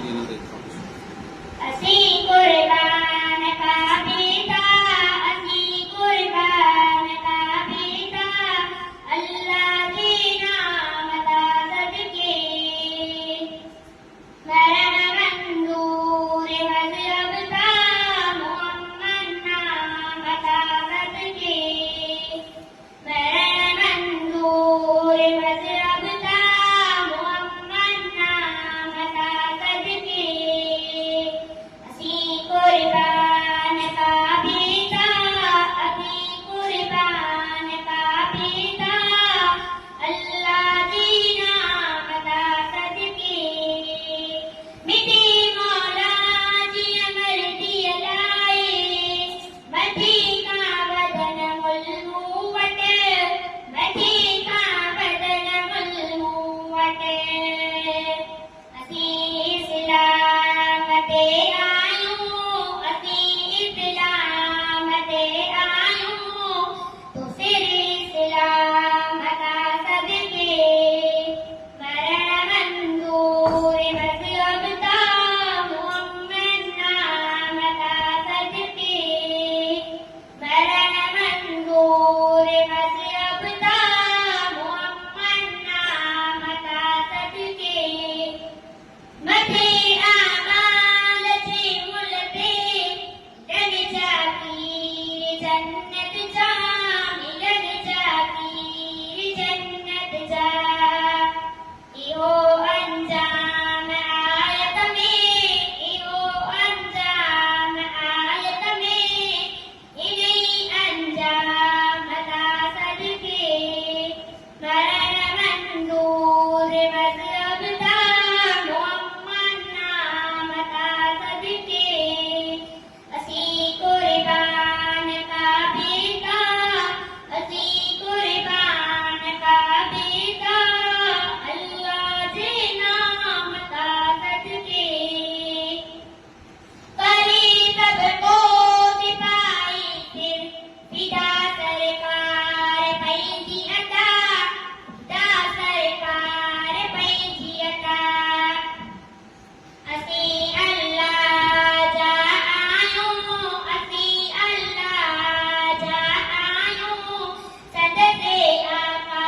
असी कुर्बान का बेटा, असी कुर्बान का बेटा, अल्लाह के नाम दा सदके। मरण मंजूर मजहब था, मोहम्मद नाम दा सदके। मरण मंजूर मजहब था, मोहम्मद नाम दा सदके। असी कुर्बान का बेटा, असी कुर्बान का बेटा, अल्लाह के नाम दा सदके। मिटी मौला जी अमर दिया लाए, मठी का बदन मुल्मुवट, मठी का बदन मुल्मुवट। असी इस्लाम ते आयूं, असी इस्लाम ते आयूं, तो फिर इस्लाम दा सदके। मरण मंजूर मजहब था, मोहम्मद नाम दा सदके। मरण मंजूर मजहब था, मोहम्मद नाम दा सदके। मथे आमाल छे मुलते, लग जाती जन्नत जा, मिलन जाती जन्नत जा। इहो अंजाम आयत में, इहो अंजाम आयत में, इन्हीं अंजाम दा सदके। मरण मंजूर मजहब था, मोहम्मद नाम दा सदके। असी कुर्बान का बेटा, असी कुर्बान का बेटा, अल्लाह के नाम दा सदके। करे सबको सिपाही फिर फिदा सरकार पैजी अता, फिदा सरकार पैजी अता। असी अल्लाह जा आयूं, असी अल्लाह जा आयूं, सदके आका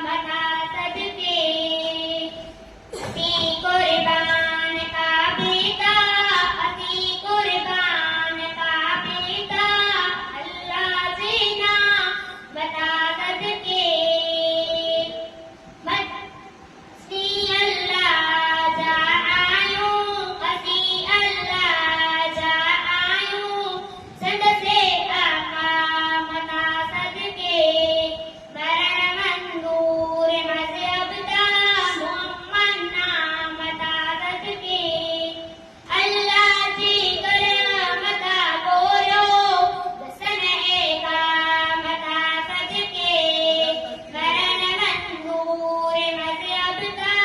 मता सदके। असी कुर्बान का बेटा, असी कुर्बान का बेटा, अल्लाह के नाम दा सदके। असी अल्लाह जा आयूं, असी अल्लाह जा आयूं, सदके आका मता सदके। मरण मंजूर मजहब था, मोहम्मद नाम दा सदके। अल्लाह जी करमता बोलो, दसन एका मता सदके। मरण मंजूर मजहब था,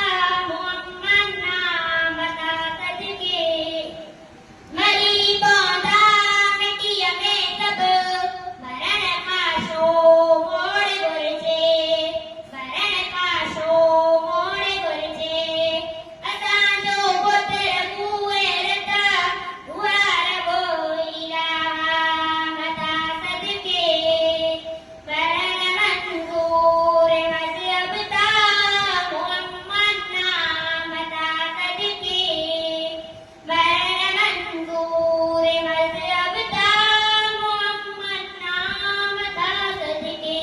मोहम्मद नाम दा सदके। मरी पौधा मिट्टीअ में सब, मरण खां मोड़ घुरिजे, मरण खां मोड़ घुरिजे। असांजो पुत्र कुंवर त, गुहार बोईला मता सदके। मरण मंजूर मजहब था, मोहम्मद नाम दा सदके। मरण मंजूर मजहब था, मोहम्मद नाम दा सदके।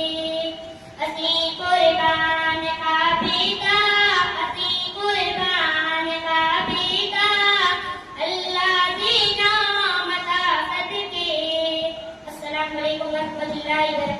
असी कुर्बान का बेटा, असी कुर्बान का बेटा, अल्लाह के नाम दा सदके। अस्सलामु अलैकुम वरहमतुल्लाहि वबरकातुहू।